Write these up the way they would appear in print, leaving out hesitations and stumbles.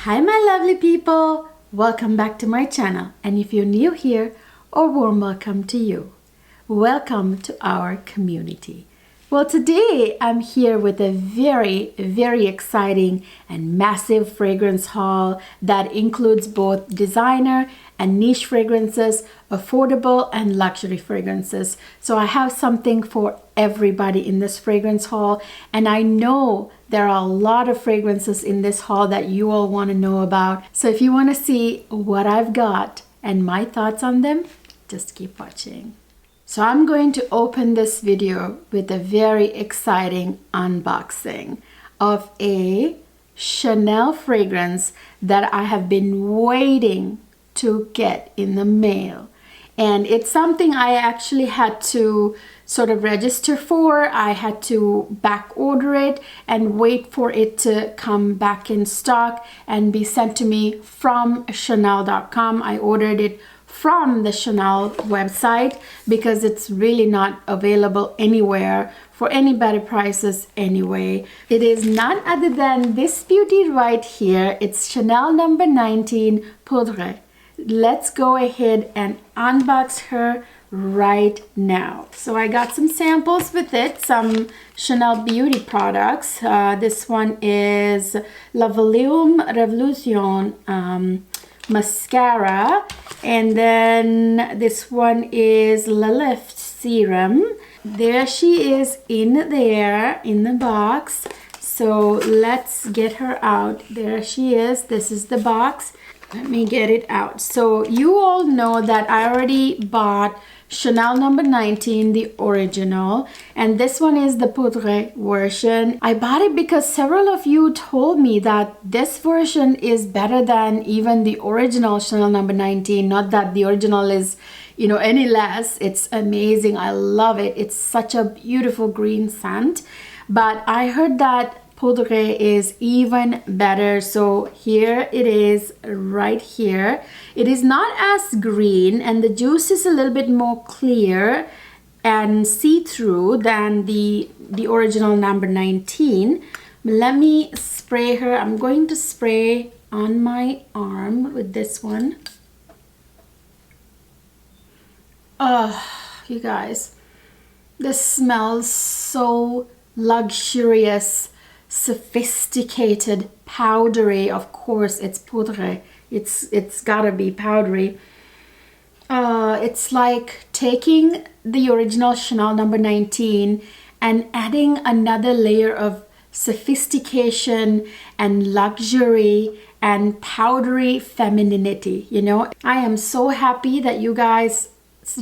Hi my lovely people, welcome back to my channel, and if you're new here, a warm welcome to you. Welcome to our community. Well, today I'm here with a very exciting and massive fragrance haul that includes both designer and niche fragrances, affordable and luxury fragrances. So I have something for everybody in this fragrance haul, and I know there are a lot of fragrances in this haul that you all want to know about. So if you want to see what I've got and my thoughts on them, just keep watching. So I'm going to open this video with a very exciting unboxing of a Chanel fragrance that I have been waiting to get in the mail. And it's something I actually had to sort of register for. I had to back order it and wait for it to come back in stock and be sent to me from Chanel.com. I ordered it from the Chanel website because it's really not available anywhere for any better prices anyway. It is none other than this beauty right here. It's Chanel number 19 Poudre. Let's go ahead and unbox her right now. So I got some samples with it, some Chanel beauty products. This one is La Volume Revolution mascara, and then this one is La Lift serum. There she is in there in the box. So let's get her out. There she is. This is the box. Let me get it out. So you all know that I already bought Chanel number 19, the original, and this one is the Poudre version. I bought it because several of you told me that this version is better than even the original Chanel number 19. Not that the original is, any less. It's amazing. I love it. It's such a beautiful green scent. But I heard that Poudre is even better, so here it is right here. It is not as green, and the juice is a little bit more clear and see-through than the original number 19. Let me spray her. I'm going to spray on my arm with this one. Oh, you guys, this smells so luxurious, sophisticated, powdery. Of course it's poudre, it's gotta be powdery. It's like taking the original Chanel number 19 and adding another layer of sophistication and luxury and powdery femininity. I am so happy that you guys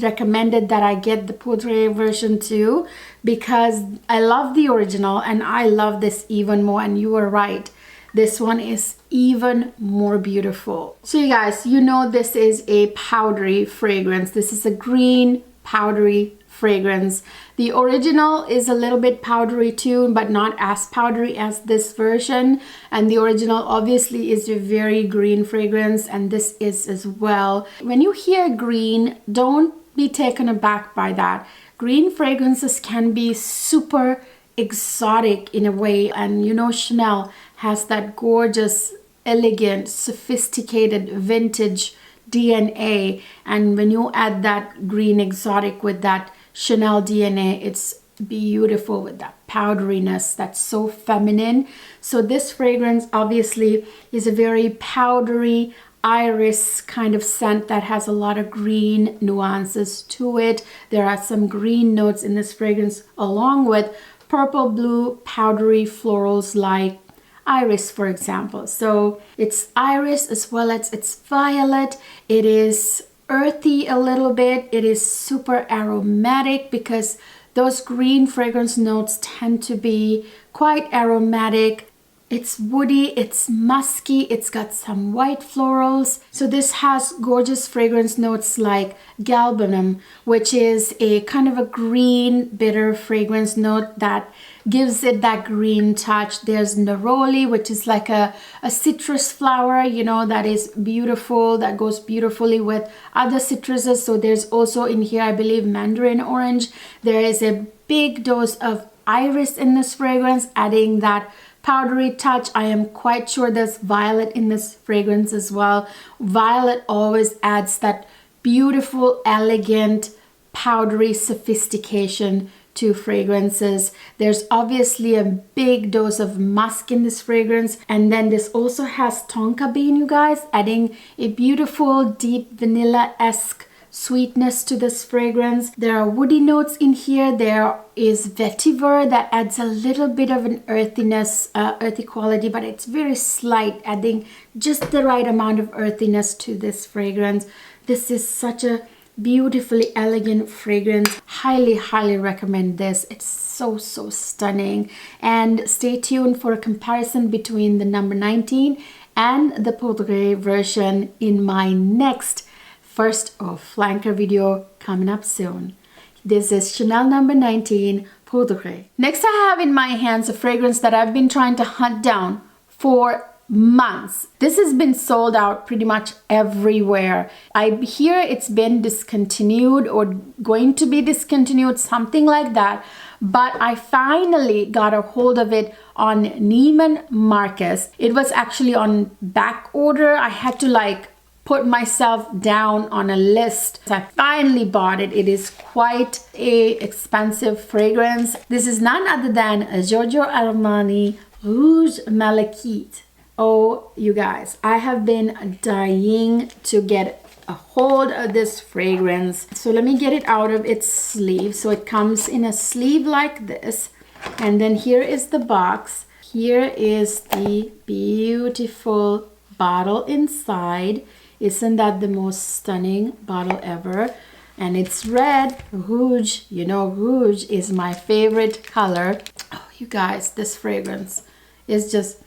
recommended that I get the Poudre version too, because I love the original and I love this even more. And you were right, this one is even more beautiful. So you guys, this is a powdery fragrance. This is a green powdery fragrance. The original is a little bit powdery too, but not as powdery as this version. And the original obviously is a very green fragrance, and this is as well. When you hear green, don't be taken aback by that. Green fragrances can be super exotic in a way, and Chanel has that gorgeous, elegant, sophisticated vintage DNA, and when you add that green exotic with that Chanel DNA, it's beautiful with that powderiness that's so feminine. So this fragrance obviously is a very powdery iris kind of scent that has a lot of green nuances to it. There are some green notes in this fragrance, along with purple, blue, powdery florals like iris, for example. So it's iris as well as it's violet. It is earthy a little bit. It is super aromatic because those green fragrance notes tend to be quite aromatic. It's woody, it's musky, it's got some white florals. So this has gorgeous fragrance notes like galbanum, which is a kind of a green bitter fragrance note that gives it that green touch. There's neroli, which is like a citrus flower, that is beautiful, that goes beautifully with other citruses. So there's also in here, I believe, mandarin orange. There is a big dose of iris in this fragrance, adding that powdery touch. I am quite sure there's violet in this fragrance as well. Violet always adds that beautiful, elegant, powdery sophistication to fragrances. There's obviously a big dose of musk in this fragrance, and then this also has tonka bean, you guys, adding a beautiful deep vanilla-esque sweetness to this fragrance. There are woody notes in here. There is vetiver that adds a little bit of an earthiness, earthy quality, but it's very slight, adding just the right amount of earthiness to this fragrance. This is such a beautifully elegant fragrance. Highly recommend this. It's so stunning. And stay tuned for a comparison between the number 19 and the Poudre version in my next first or flanker video coming up soon. This is Chanel number 19 Poudre. Next, I have in my hands a fragrance that I've been trying to hunt down for months. This has been sold out pretty much everywhere. I hear it's been discontinued or going to be discontinued, something like that. But I finally got a hold of it on Neiman Marcus. It was actually on back order. I had to put myself down on a list. So I finally bought it. It is quite a expensive fragrance. This is none other than Giorgio Armani Rouge Malachite. Oh, you guys, I have been dying to get a hold of this fragrance. So let me get it out of its sleeve. So it comes in a sleeve like this. And then here is the box. Here is the beautiful bottle inside. Isn't that the most stunning bottle ever? And it's red, rouge. You know, rouge is my favorite color. Oh, you guys, this fragrance is just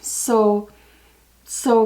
so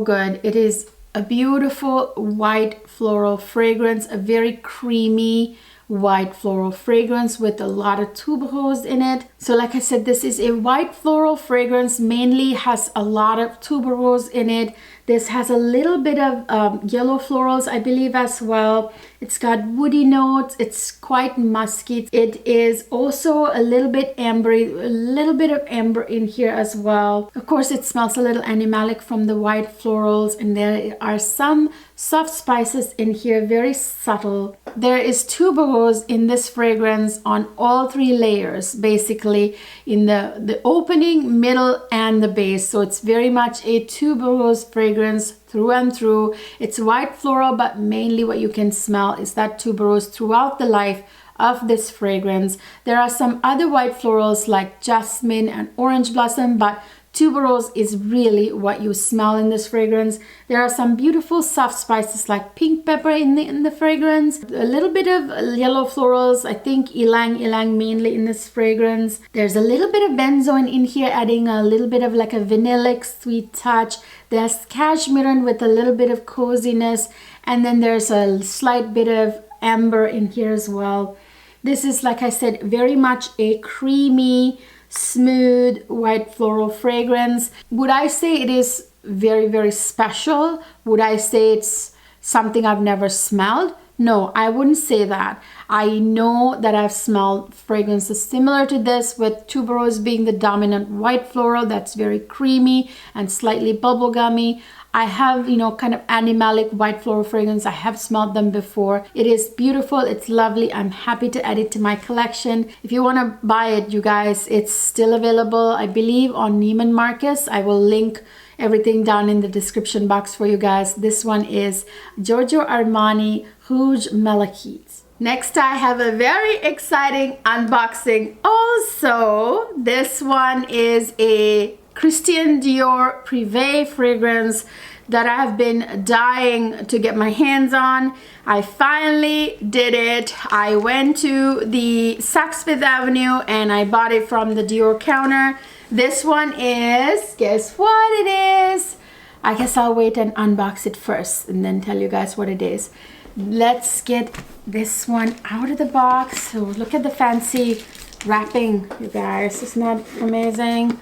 good. It is a beautiful white floral fragrance, a very creamy white floral fragrance with a lot of tuberose in it. So like I said, this is a white floral fragrance, mainly has a lot of tuberose in it. This has a little bit of yellow florals, I believe, as well. It's got woody notes. It's quite musky. It is also a little bit ambery, a little bit of amber in here as well. Of course, it smells a little animalic from the white florals, and there are some soft spices in here, very subtle. There is tuberose in this fragrance on all three layers, basically in the opening, middle, and the base. So it's very much a tuberose fragrance through and through. It's white floral, but mainly what you can smell is that tuberose throughout the life of this fragrance. There are some other white florals like jasmine and orange blossom, but tuberose is really what you smell in this fragrance. There are some beautiful soft spices like pink pepper in the fragrance. A little bit of yellow florals, I think ylang mainly in this fragrance. There's a little bit of benzoin in here, adding a little bit of like a vanillic sweet touch. There's cashmere with a little bit of coziness, and then there's a slight bit of amber in here as well. This is, like I said, very much a creamy, smooth white floral fragrance. Would I say it is very special? Would I say it's something I've never smelled? No, I wouldn't say that. I know that I've smelled fragrances similar to this, with tuberose being the dominant white floral that's very creamy and slightly bubblegummy. I have, kind of animalic white floral fragrance. I have smelled them before. It is beautiful. It's lovely. I'm happy to add it to my collection. If you want to buy it, you guys, it's still available, I believe, on Neiman Marcus. I will link everything down in the description box for you guys. This one is Giorgio Armani Rouge Malachite. Next, I have a very exciting unboxing. Also, this one is a Christian Dior Privé fragrance that I have been dying to get my hands on. I finally did it. I went to the Saks Fifth Avenue and I bought it from the Dior counter. This one is, guess what it is? I guess I'll wait and unbox it first and then tell you guys what it is. Let's get this one out of the box. So look at the fancy wrapping, you guys. Isn't that amazing?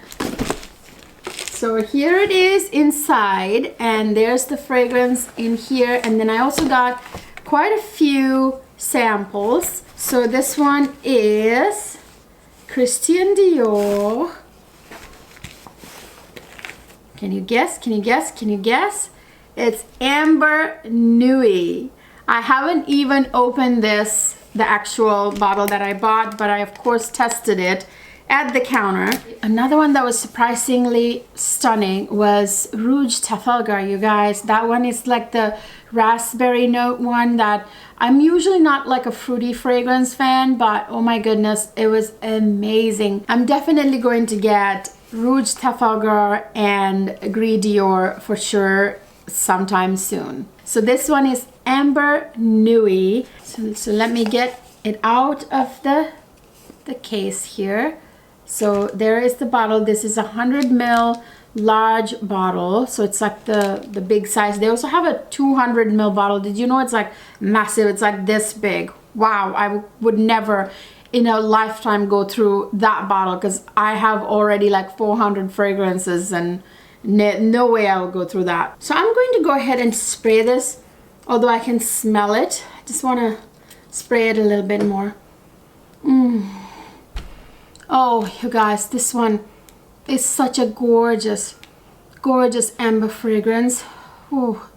So here it is inside, and there's the fragrance in here. And then I also got quite a few samples. So this one is Christian Dior Can you guess? Can you guess? Can you guess? It's Amber Nuit. I haven't even opened this, the actual bottle that I bought, but I of course tested it at the counter. Another one that was surprisingly stunning was Rouge Trafalgar, you guys. That one is like the raspberry note one that I'm usually not like a fruity fragrance fan, but oh my goodness, it was amazing. I'm definitely going to get Rouge Trafalgar and Gris Dior for sure sometime soon. So this one is Amber Nuit. So let me get it out of the case here. So there is the bottle. This is 100 ml large bottle, so it's like the big size. They also have a 200 ml bottle. Did you know it's like massive? It's like this big. Wow, I would never in a lifetime go through that bottle because I have already like 400 fragrances and no way I will go through that. So I'm going to go ahead and spray this, although I can smell it. I just want to spray it a little bit more. Oh, you guys, this one is such a gorgeous amber fragrance. Oh,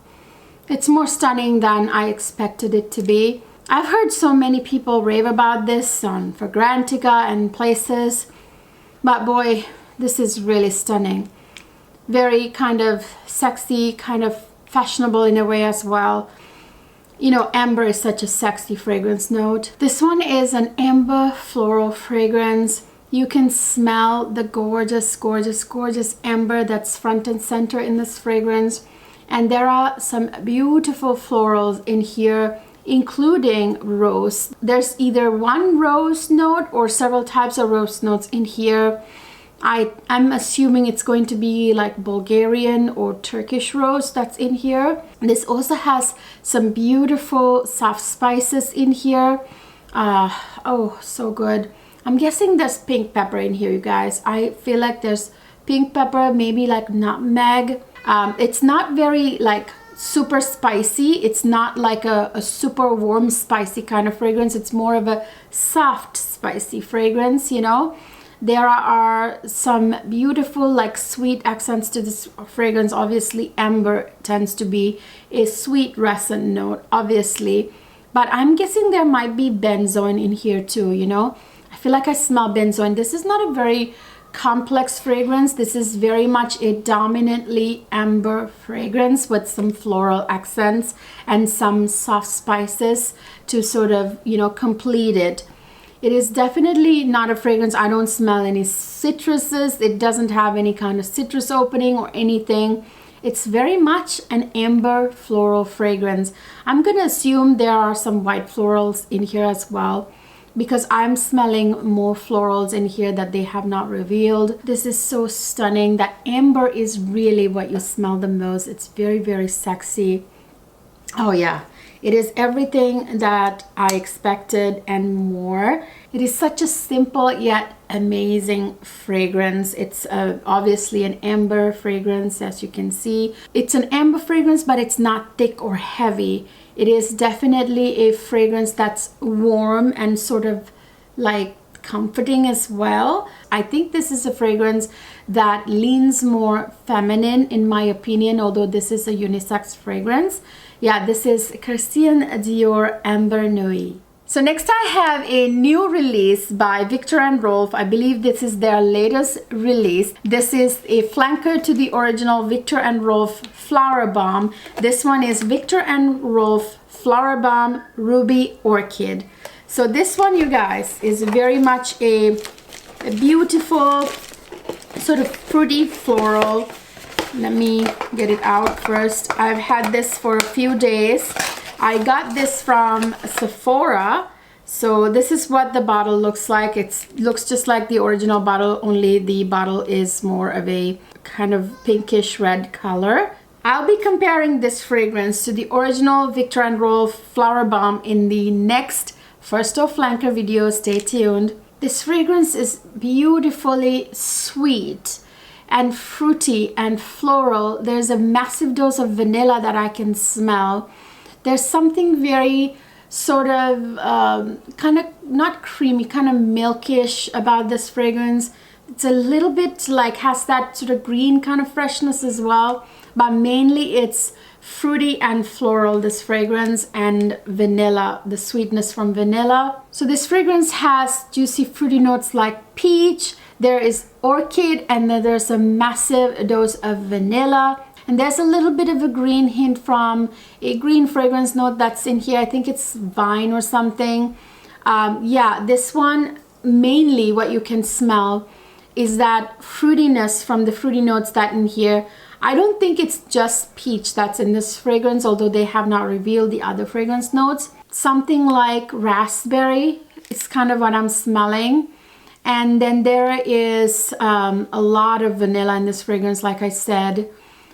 it's more stunning than I expected it to be. I've heard so many people rave about this on Fragrantica and places, but boy, this is really stunning. Very kind of sexy, kind of fashionable in a way as well. You know, amber is such a sexy fragrance note. This one is an amber floral fragrance. You can smell the gorgeous amber that's front and center in this fragrance. And there are some beautiful florals in here, including rose. There's either one rose note or several types of rose notes in here. I'm assuming it's going to be like Bulgarian or Turkish rose that's in here. This also has some beautiful soft spices in here. Oh, so good. I'm guessing there's pink pepper in here, you guys. I feel like there's pink pepper, maybe like nutmeg. It's not very like super spicy. It's not like a super warm spicy kind of fragrance. It's more of a soft spicy fragrance, you know. There are some beautiful like sweet accents to this fragrance. Obviously amber tends to be a sweet resin note, obviously, but I'm guessing there might be benzoin in here too, you know. I feel like I smell benzoin. This is not a very complex fragrance. This is very much a dominantly amber fragrance with some floral accents and some soft spices to sort of, you know, complete it. It is definitely not a fragrance. I don't smell any citruses. It doesn't have any kind of citrus opening or anything. It's very much an amber floral fragrance. I'm gonna assume there are some white florals in here as well, because I'm smelling more florals in here that they have not revealed. This is so stunning. That amber is really what you smell the most. It's very sexy. Oh yeah, it is everything that I expected and more. It is such a simple yet amazing fragrance. It's obviously an amber fragrance, as you can see. It's an amber fragrance, but it's not thick or heavy. It is definitely a fragrance that's warm and sort of like comforting as well. I think this is a fragrance that leans more feminine in my opinion, although this is a unisex fragrance. Yeah, this is Christian Dior Amber Nuit. So next I have a new release by Viktor Rolf. I believe this is their latest release. This is a flanker to the original Viktor Rolf Flower Balm. This one is Viktor Rolf Flower Balm Ruby Orchid. So this one, you guys, is very much a beautiful sort of fruity floral. Let me get it out first. I've had this for a few days. I got this from Sephora. So this is what the bottle looks like. It looks just like the original bottle, only the bottle is more of a kind of pinkish red color. I'll be comparing this fragrance to the original Viktor Rolf Flower Balm in the next First of Flanker video. Stay tuned. This fragrance is beautifully sweet and fruity and floral. There's a massive dose of vanilla that I can smell. There's something very sort of kind of not creamy, kind of milkish about this fragrance. It's a little bit like has that sort of green kind of freshness as well, but mainly it's fruity and floral, this fragrance, and vanilla, the sweetness from vanilla. So this fragrance has juicy fruity notes like peach, there is orchid, and then there's a massive dose of vanilla. And there's a little bit of a green hint from a green fragrance note that's in here. I think it's vine or something. Yeah, this one, mainly what you can smell is that fruitiness from the fruity notes that in here. I don't think it's just peach that's in this fragrance, although they have not revealed the other fragrance notes. Something like raspberry is kind of what I'm smelling. And then there is a lot of vanilla in this fragrance, like I said.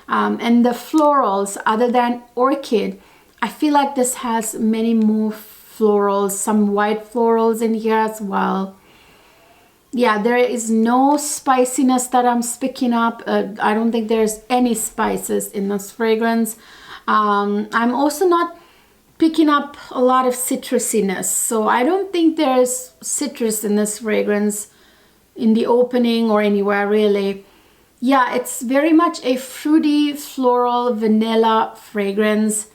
And the florals, other than orchid, I feel like this has many more florals, some white florals in here as well. Yeah, there is no spiciness that I'm picking up. I don't think there's any spices in this fragrance. I'm also not picking up a lot of citrusiness, so I don't think there's citrus in this fragrance in the opening or anywhere really. Yeah, it's very much a fruity, floral, vanilla fragrance.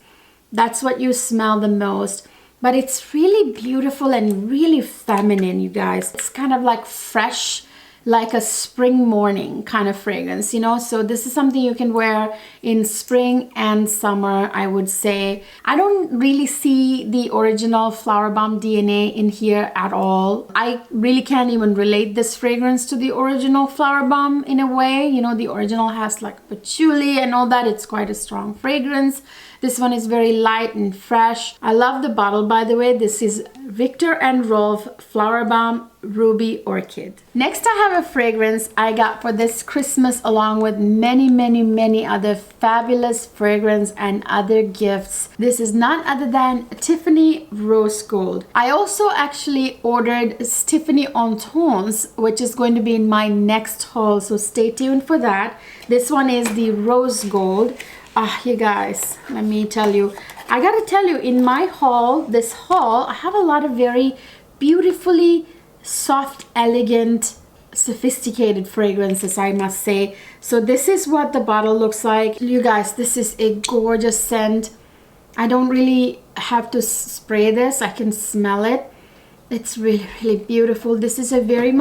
That's what you smell the most. But it's really beautiful and really feminine, you guys. It's kind of like fresh, like a spring morning kind of fragrance, you know? So this is something you can wear in spring and summer, I would say. I don't really see the original Flower Bomb DNA in here at all. I really can't even relate this fragrance to the original Flower Bomb in a way. You know, the original has like patchouli and all that. It's quite a strong fragrance. This one is very light and fresh. I love the bottle, by the way. This is Viktor and Rolf Flower Bomb Ruby Orchid. Next, I have a fragrance I got for this Christmas along with many other fabulous fragrance and other gifts. This is none other than Tiffany Rose Gold. I also actually ordered Tiffany on Tones, which is going to be in my next haul, so stay tuned for that. This one is the Rose Gold. You guys, let me tell you, I gotta tell you, in my haul, this haul, I have a lot of very beautifully soft, elegant, sophisticated fragrances, I must say. So this is what the bottle looks like. You guys, this is a gorgeous scent. I don't really have to spray this. I can smell it. It's really beautiful. This is a very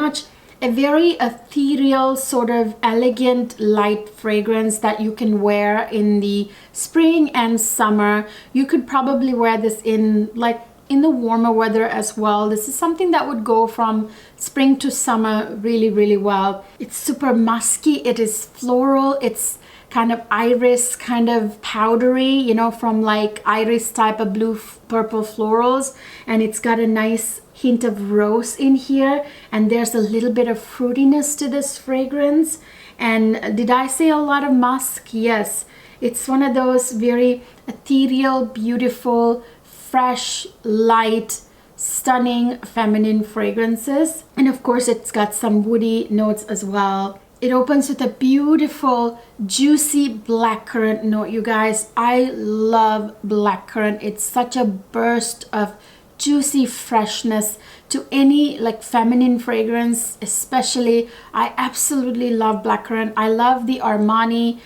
ethereal, sort of elegant, light fragrance that you can wear in the spring and summer. You could probably wear this in the warmer weather as well. This is something that would go from spring to summer really well. It's super musky. It is floral. It's kind of iris, kind of powdery, you know, from like iris type of blue purple florals, and it's got a nice hint of rose in here, and there's a little bit of fruitiness to this fragrance. And did I say a lot of musk? Yes, it's one of those very ethereal, beautiful, fresh, light, stunning feminine fragrances. And of course it's got some woody notes as well. It opens with a beautiful, juicy blackcurrant note, you guys. I love blackcurrant. It's such a burst of juicy freshness to any like feminine fragrance, especially. I absolutely love blackcurrant. I love the Armani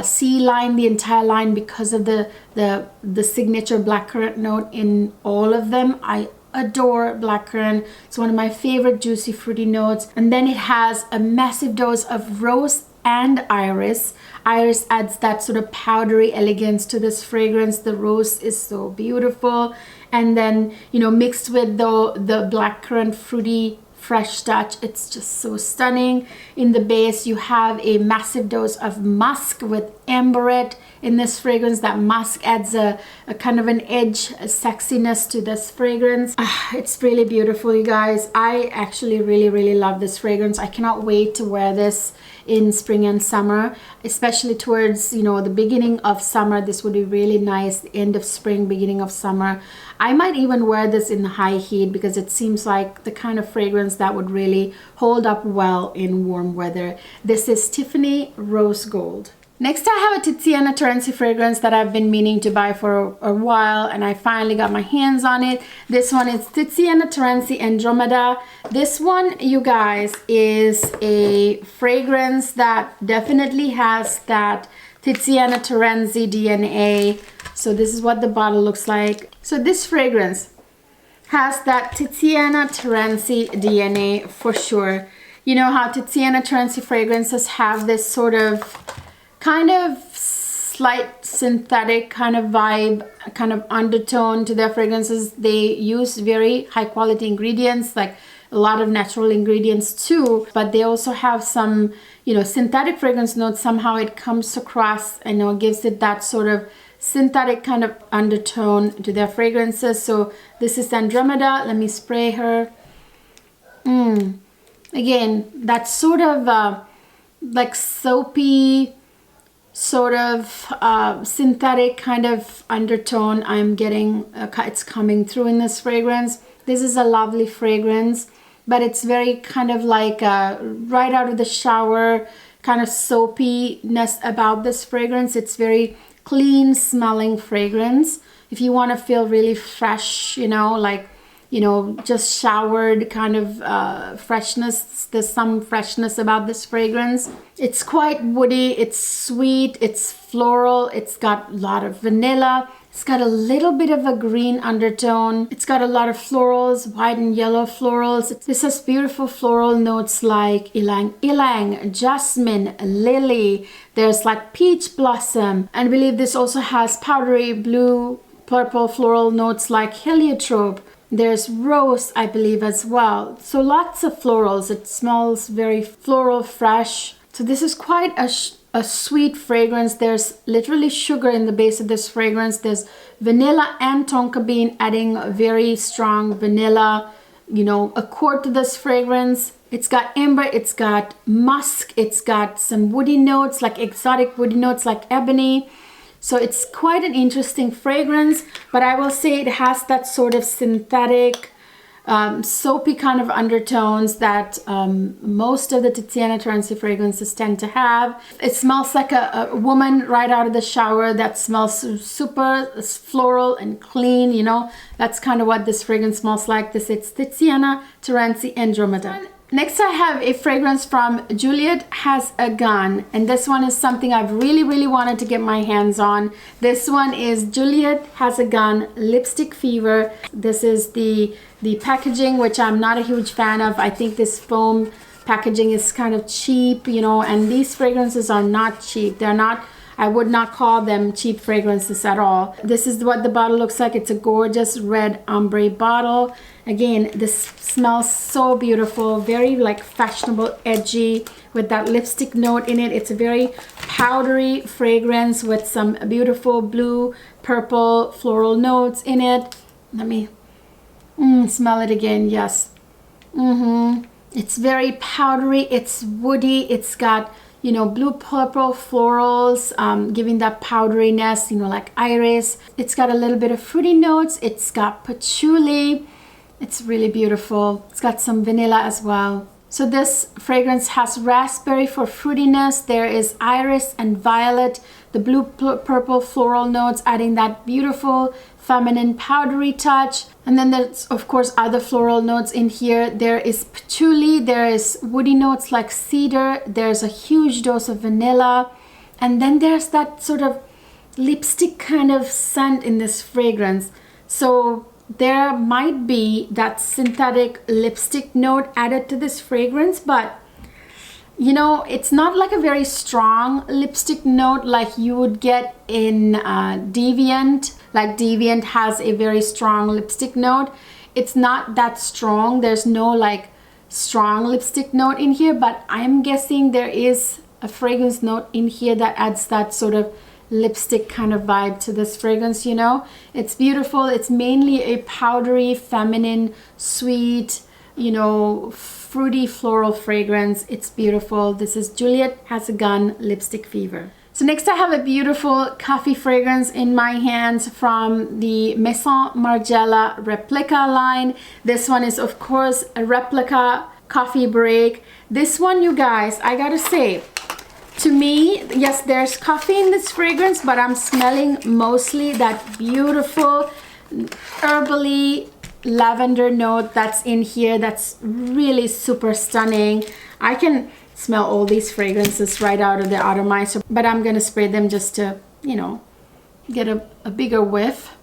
C line, the entire line, because of the signature blackcurrant note in all of them. I adore blackcurrant. It's one of my favorite juicy fruity notes. And then it has a massive dose of rose and iris. Iris adds that sort of powdery elegance to this fragrance. The rose is so beautiful. And then, you know, mixed with the blackcurrant fruity fresh touch, it's just so stunning. In the base, you have a massive dose of musk with amberette in this fragrance. That musk adds a kind of an edge, a sexiness to this fragrance. It's really beautiful, you guys. I actually really love this fragrance. I cannot wait to wear this in spring and summer, especially towards, you know, the beginning of summer. This would be really nice. The end of spring, beginning of summer. I might even wear this in high heat because it seems like the kind of fragrance that would really hold up well in warm weather. This is Tiffany Rose Gold. Next, I have a Tiziana Terenzi fragrance that I've been meaning to buy for a while, and I finally got my hands on it. This one is Tiziana Terenzi Andromeda. This one, you guys, is a fragrance that definitely has that Tiziana Terenzi DNA. So this is what the bottle looks like. So this fragrance has that Tiziana Terenzi DNA for sure. You know how Tiziana Terenzi fragrances have this sort of kind of slight synthetic kind of vibe, kind of undertone to their fragrances. They use very high quality ingredients, like a lot of natural ingredients too, but they also have some, you know, synthetic fragrance notes. Somehow it comes across, I know, gives it that sort of synthetic kind of undertone to their fragrances. So this is Andromeda. Let me spray her. Again, that sort of like soapy, sort of synthetic kind of undertone I'm getting. It's coming through in this fragrance. This is a lovely fragrance, but it's very kind of like right out of the shower kind of soapiness about this fragrance. It's very clean smelling fragrance. If you want to feel really fresh, you know, like, you know, just showered kind of freshness. There's some freshness about this fragrance. It's quite woody, it's sweet, it's floral, it's got a lot of vanilla. It's got a little bit of a green undertone. It's got a lot of florals, white and yellow florals. This has beautiful floral notes like ylang ylang, jasmine, lily. There's like peach blossom. And I believe this also has powdery blue, purple floral notes like heliotrope. There's rose, I believe, as well. So lots of florals. It smells very floral, fresh. So this is quite a sweet fragrance. There's literally sugar in the base of this fragrance. There's vanilla and tonka bean, adding a very strong vanilla, you know, accord to this fragrance. It's got amber, it's got musk, it's got some woody notes, like exotic woody notes like ebony. So it's quite an interesting fragrance, but I will say it has that sort of synthetic, soapy kind of undertones that most of the Tiziana Terenzi fragrances tend to have. It smells like a woman right out of the shower that smells super floral and clean, you know. That's kind of what this fragrance smells like. This is Tiziana Terenzi Andromeda. Next, I have a fragrance from Juliette Has A Gun, and this one is something I've really wanted to get my hands on. This one is Juliette Has A Gun Lipstick Fever. This is the packaging, which I'm not a huge fan of. I think this foam packaging is kind of cheap, you know, and these fragrances are not cheap. They're not, I would not call them cheap fragrances at all. This is what the bottle looks like. It's a gorgeous red ombre bottle. Again, this smells so beautiful, very like fashionable, edgy, with that lipstick note in it. It's a very powdery fragrance with some beautiful blue, purple, floral notes in it. Let me smell it again. Yes. It's very powdery, it's woody, it's got, you know, blue, purple florals, giving that powderiness, you know, like iris. It's got a little bit of fruity notes. It's got patchouli. It's really beautiful. It's got some vanilla as well. So this fragrance has raspberry for fruitiness. There is iris and violet, the blue purple floral notes, adding that beautiful feminine powdery touch. And then there's of course other floral notes in here. There is patchouli, there is woody notes like cedar, there's a huge dose of vanilla, and then there's that sort of lipstick kind of scent in this fragrance. So there might be that synthetic lipstick note added to this fragrance, but you know, it's not like a very strong lipstick note like you would get in Deviant. Like Deviant has a very strong lipstick note. It's not that strong. There's no like strong lipstick note in here, but I'm guessing there is a fragrance note in here that adds that sort of lipstick kind of vibe to this fragrance, you know. It's beautiful. It's mainly a powdery, feminine, sweet, you know, fruity floral fragrance. It's beautiful. This is Juliette Has A Gun Lipstick Fever. So next I have a beautiful coffee fragrance in my hands from the Maison Margiela Replica line. This one is of course a replica coffee break. This one, you guys, I gotta say, To me, yes, there's coffee in this fragrance, but I'm smelling mostly that beautiful herbally lavender note that's in here. That's really super stunning. I can smell all these fragrances right out of the atomizer, but I'm gonna spray them just to, you know, get a bigger whiff.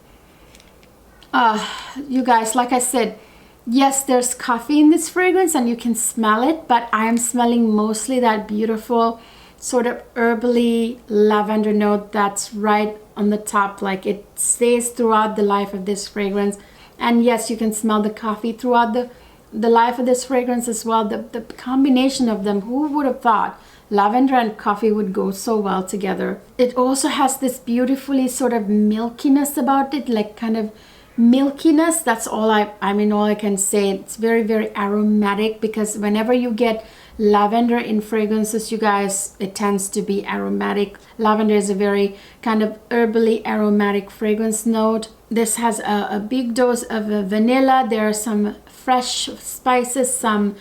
You guys, like I said, yes, there's coffee in this fragrance and you can smell it, but I am smelling mostly that beautiful sort of herbally lavender note that's right on the top. Like, it stays throughout the life of this fragrance. And yes, you can smell the coffee throughout the life of this fragrance as well. The combination of them, who would have thought lavender and coffee would go so well together. It also has this beautifully sort of milkiness about it, like kind of milkiness. That's all I mean, all I can say. It's very, very aromatic, because whenever you get lavender in fragrances, you guys, it tends to be aromatic. Lavender is a very kind of herbally aromatic fragrance note. This has a big dose of vanilla. There are some fresh spices, some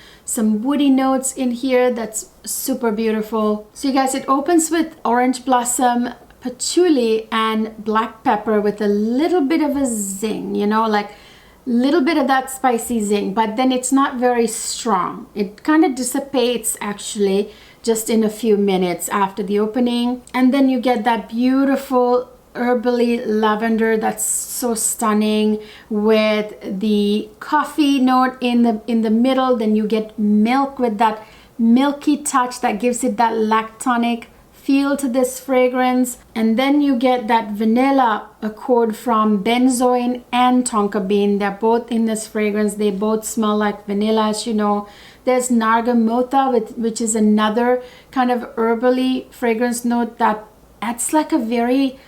woody notes in here. That's super beautiful. So you guys, it opens with orange blossom, patchouli, and black pepper with a little bit of a zing, you know, like little bit of that spicy zing, but then it's not very strong. It kind of dissipates actually just in a few minutes after the opening, and then you get that beautiful herbally lavender that's so stunning with the coffee note in the middle. Then you get milk with that milky touch that gives it that lactonic feel to this fragrance. And then you get that vanilla accord from benzoin and tonka bean. They're both in this fragrance. They both smell like vanilla, as you know. There's nargamota, which is another kind of herbally fragrance note that adds like a very,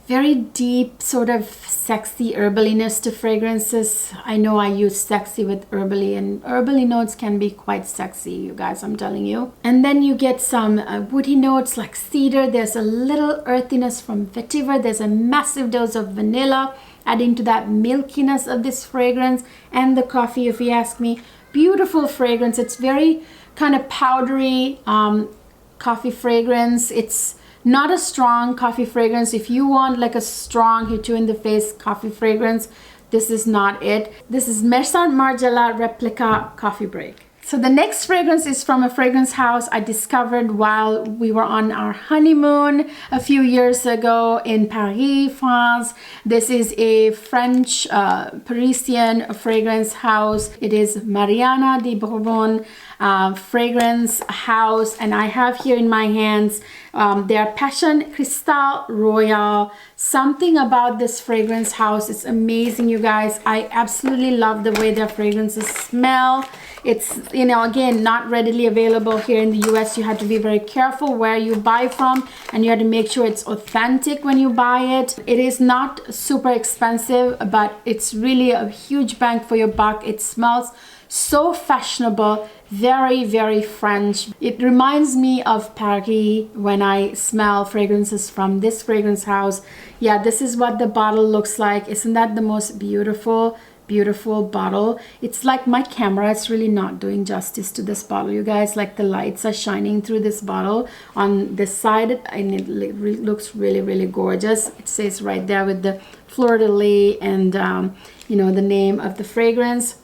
very deep sort of sexy herbaliness to fragrances. I know I use sexy with herbally, and herbally notes can be quite sexy, you guys, I'm telling you. And then you get some woody notes like cedar. There's a little earthiness from vetiver. There's a massive dose of vanilla, adding to that milkiness of this fragrance. And the coffee, if you ask me. Beautiful fragrance. It's very kind of powdery coffee fragrance. It's not a strong coffee fragrance. If you want like a strong, hit you in the face coffee fragrance, this is not it. This is Mersan Margiela Replica Coffee Break. So the next fragrance is from a fragrance house I discovered while we were on our honeymoon a few years ago in Paris, France. This is a French Parisian fragrance house. It is Mariana de Bourbon fragrance house, and I have here in my hands their Passion Cristal Royal. Something about this fragrance house, it's amazing, you guys. I absolutely love the way their fragrances smell. It's, you know, again, not readily available here in the US. You have to be very careful where you buy from, and you have to make sure it's authentic when you buy it. It is not super expensive, but it's really a huge bang for your buck. It smells so fashionable, very, very French. It reminds me of Paris when I smell fragrances from this fragrance house. Yeah, this is what the bottle looks like. Isn't that the most beautiful, beautiful bottle? It's like my camera is really not doing justice to this bottle, you guys. Like the lights are shining through this bottle on this side, and it looks really, really gorgeous. It says right there with the fleur-de-lis and you know, the name of the fragrance.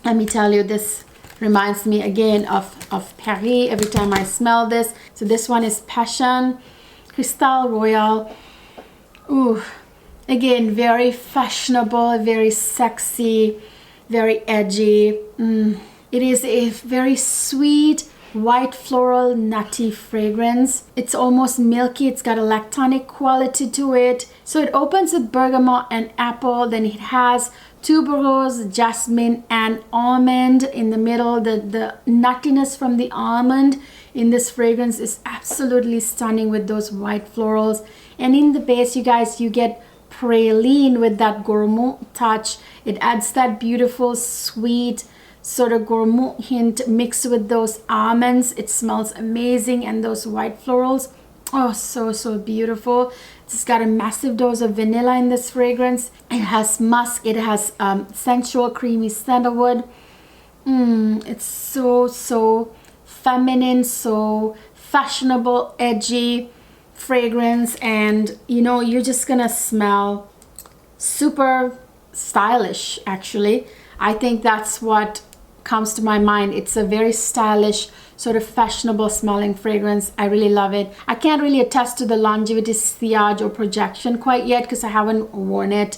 Let me tell you, this reminds me again of Paris every time I smell this. So this one is Passion Cristal Royal. Ooh, again, very fashionable, very sexy, very edgy. It is a very sweet, white floral, nutty fragrance. It's almost milky. It's got a lactonic quality to it. So it opens with bergamot and apple. Then it has tuberose, jasmine, and almond in the middle. The nuttiness from the almond in this fragrance is absolutely stunning with those white florals. And in the base, you guys, you get praline with that gourmand touch. It adds that beautiful, sweet, sort of gourmand hint mixed with those almonds. It smells amazing, and those white florals, oh, so beautiful. It's got a massive dose of vanilla in this fragrance. It has musk. It has sensual, creamy sandalwood. It's so feminine, so fashionable, edgy fragrance, and you know, you're just gonna smell super stylish. Actually, I think that's what comes to my mind. It's a very stylish, sort of fashionable smelling fragrance. I really love it. I can't really attest to the longevity, sillage, or projection quite yet because I haven't worn it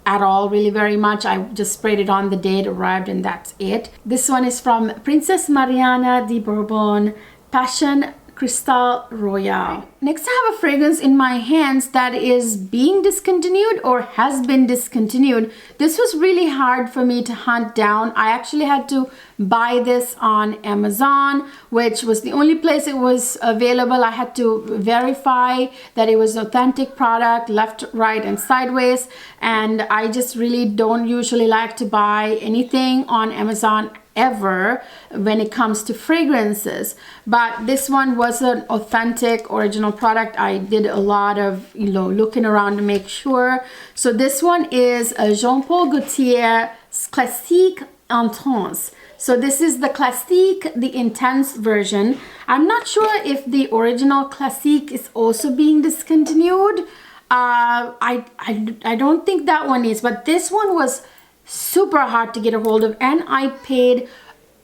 at all really very much. I just sprayed it on the day it arrived and that's it. This one is from Princess Mariana de Bourbon, Passion Cristal Royale. Next, I have a fragrance in my hands that is being discontinued or has been discontinued. This was really hard for me to hunt down. I actually had to buy this on Amazon, which was the only place it was available. I had to verify that it was an authentic product, left, right, and sideways. And I just really don't usually like to buy anything on Amazon ever when it comes to fragrances, but this one was an authentic original product. I did a lot of, you know, looking around to make sure. So this one is a Jean Paul Gaultier Classique Intense. So this is the Classique, the Intense version. I'm not sure if the original Classique is also being discontinued. I don't think that one is, but this one was super hard to get a hold of, and I paid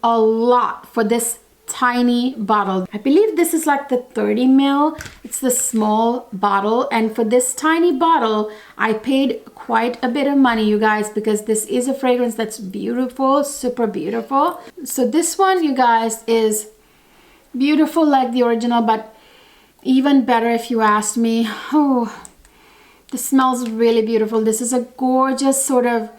a lot for this tiny bottle. I believe this is like the 30 ml. It's the small bottle, and for this tiny bottle I paid quite a bit of money, you guys, because this is a fragrance that's beautiful, super beautiful. So this one, you guys, is beautiful like the original, but even better if you asked me. Oh, this smells really beautiful. This is a gorgeous sort of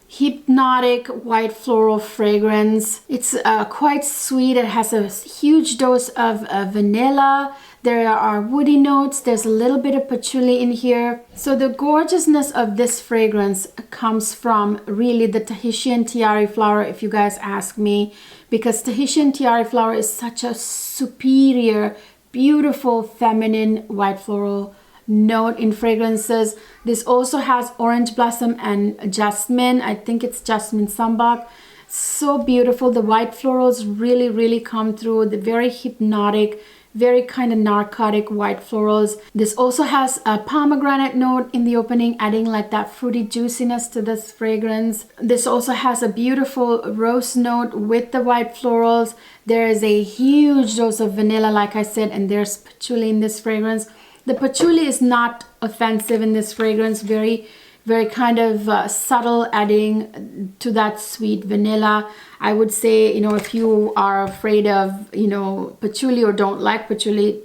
hypnotic white floral fragrance. It's quite sweet. It has a huge dose of vanilla. There are woody notes. There's a little bit of patchouli in here. So the gorgeousness of this fragrance comes from really the Tahitian tiare flower, if you guys ask me, because Tahitian tiare flower is such a superior, beautiful, feminine white floral note in fragrances. This also has orange blossom and jasmine. I think it's jasmine sambac. So beautiful. The white florals really come through. The very hypnotic, very kind of narcotic white florals. This also has a pomegranate note in the opening, adding like that fruity juiciness to this fragrance. This also has a beautiful rose note with the white florals. There is a huge dose of vanilla, like I said, and there's patchouli in this fragrance. The patchouli is not offensive in this fragrance, very kind of subtle, adding to that sweet vanilla. I would say, you know, if you are afraid of, you know, patchouli or don't like patchouli,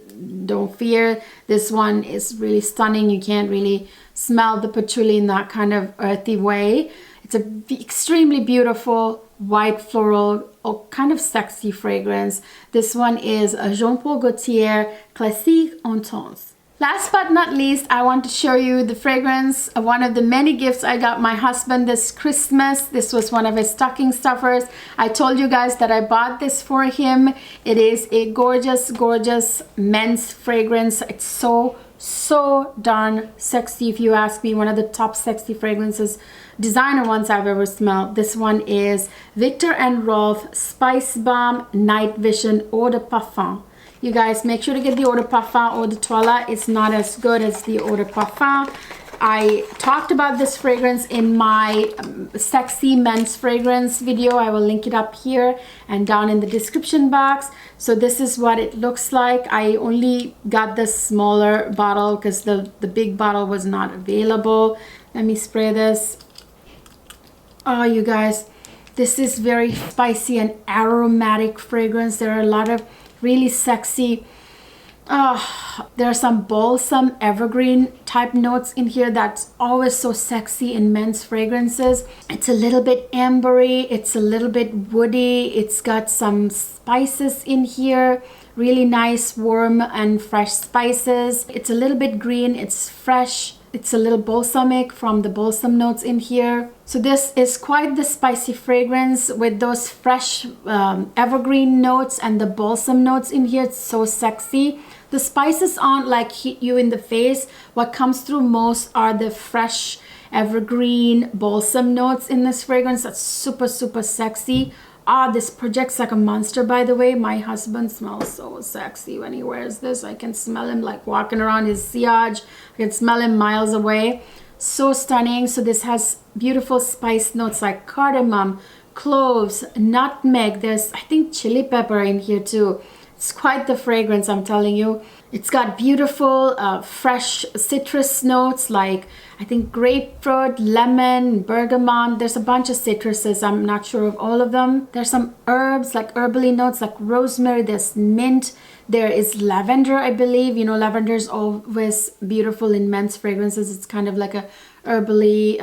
don't fear. This one is really stunning. You can't really smell the patchouli in that kind of earthy way. It's an extremely beautiful white floral or kind of sexy fragrance. This one is a Jean Paul Gaultier Classique Intense. Last but not least, I want to show you the fragrance of one of the many gifts I got my husband this Christmas. This was one of his stocking stuffers. I told you guys that I bought this for him. It is a gorgeous men's fragrance. It's so darn sexy, if you ask me. One of the top sexy fragrances, designer ones I've ever smelled. This one is Viktor Rolf Spice Balm Night Vision Eau de Parfum. You guys, make sure to get the Eau de Parfum Eau de Toilette. It's not as good as the Eau de Parfum. I talked about this fragrance in my sexy men's fragrance video. I will link it up here and down in the description box. So this is what it looks like. I only got the smaller bottle because the big bottle was not available. Let me spray this. Oh, you guys, this is very spicy and aromatic fragrance. There are a lot of really sexy, there are some balsam evergreen type notes in here that's always so sexy in men's fragrances. It's a little bit ambery, it's a little bit woody, it's got some spices in here, really nice warm and fresh spices. It's a little bit green, it's fresh, it's a little balsamic from the balsam notes in here. So this is quite the spicy fragrance with those fresh evergreen notes and the balsam notes in here. It's so sexy. The spices aren't like hit you in the face. What comes through most are the fresh evergreen balsam notes in this fragrance. That's super sexy. This projects like a monster, by the way. My husband smells so sexy when he wears this. I can smell him like walking around his sillage. I can smell him miles away. So stunning. So this has beautiful spice notes like cardamom, cloves, nutmeg. There's, I think, chili pepper in here too. It's quite the fragrance, I'm telling you. It's got beautiful fresh citrus notes like, I think, grapefruit, lemon, bergamot. There's a bunch of citruses. I'm not sure of all of them. There's some herbs, like herbally notes like rosemary. There's mint. There is lavender, I believe. You know, lavender is always beautiful in men's fragrances. It's kind of like a herbally,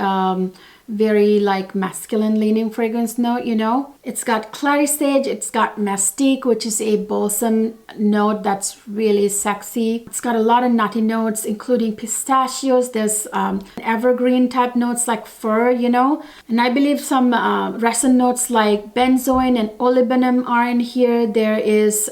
very like masculine leaning fragrance note, you know. It's got clary sage, it's got mastique, which is a balsam note that's really sexy. It's got a lot of nutty notes, including pistachios. There's evergreen type notes like fir, you know. And I believe some resin notes like benzoin and olibanum are in here. There is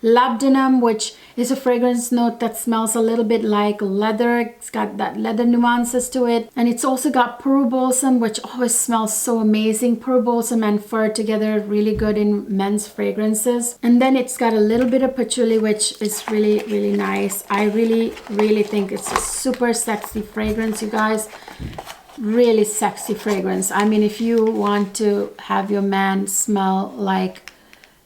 labdanum, which is a fragrance note that smells a little bit like leather. It's got that leather nuances to it. And it's also got Peru balsam, which always smells so amazing. Peru balsam and fir together, really good in men's fragrances. And then it's got a little bit of patchouli, which is really, really nice. I really, really think it's a super sexy fragrance, you guys. Really sexy fragrance. I mean, if you want to have your man smell like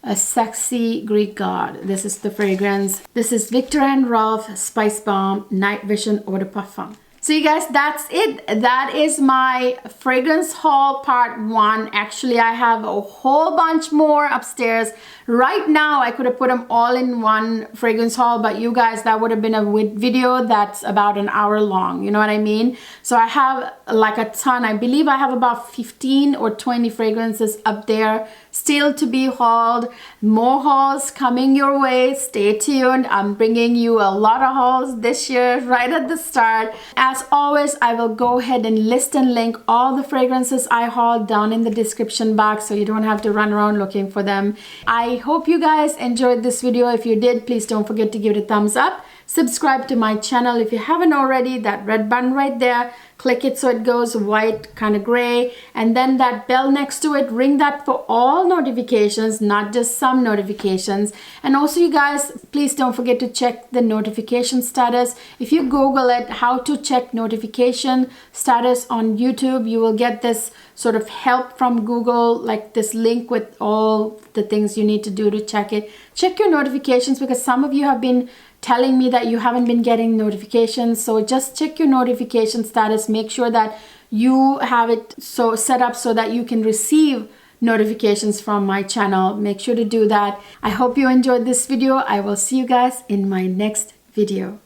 a sexy Greek god, this is the fragrance. This is Viktor Rolf Spice Balm Night Vision Eau de Parfum. So you guys, that's it. That is my fragrance haul part 1. Actually, I have a whole bunch more upstairs. Right now, I could have put them all in one fragrance haul, but you guys, that would have been a video that's about an hour long. You know what I mean? So I have like a ton. I believe I have about 15 or 20 fragrances up there still to be hauled. More hauls coming your way. Stay tuned. I'm bringing you a lot of hauls this year right at the start. As always, I will go ahead and list and link all the fragrances I hauled down in the description box so you don't have to run around looking for them. I hope you guys enjoyed this video. If you did, please don't forget to give it a thumbs up. Subscribe to my channel if you haven't already. That red button right there, click it so it goes white, kind of gray, and then that bell next to it, ring that for all notifications, not just some notifications. And also, you guys, please don't forget to check the notification status. If you Google it, how to check notification status on YouTube, you will get this sort of help from Google, like this link with all the things you need to do to check it. Check your notifications, because some of you have been telling me that you haven't been getting notifications. So just check your notification status. Make sure that you have it so set up so that you can receive notifications from my channel. Make sure to do that. I hope you enjoyed this video. I will see you guys in my next video.